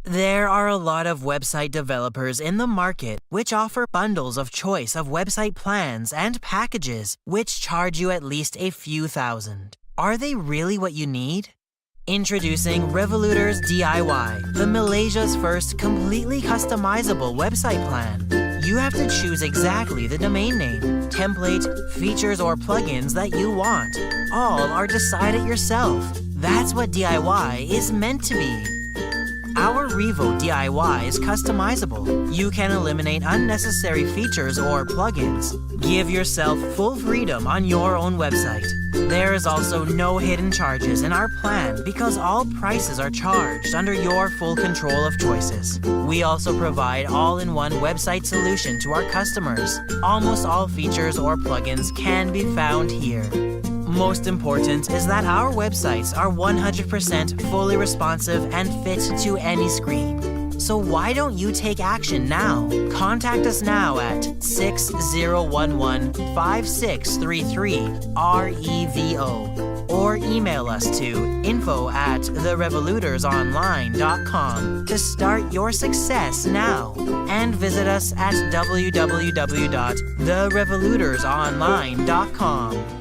There are a lot of website developers in the market which offer bundles of choice of website plans and packages which charge you at least a few thousand. Are they really what you need? Introducing Revolutors DIY, the Malaysia's first completely customizable website plan. You have to choose exactly the domain name, template, features, or plugins that you want. All are decided yourself. That's what DIY is meant to be. Our Revo DIY is customizable. You can eliminate unnecessary features or plugins. Give yourself full freedom on your own website. There is also no hidden charges in our plan because all prices are charged under your full control of choices. We also provide all-in-one website solution to our customers. Almost all features or plugins can be found here. Most important is that our websites are 100% fully responsive and fit to any screen. So why don't you take action now? Contact us now at 6011-5633-REVO or email us to info@therevolutorsonline.com to start your success now. And visit us at www.therevolutorsonline.com.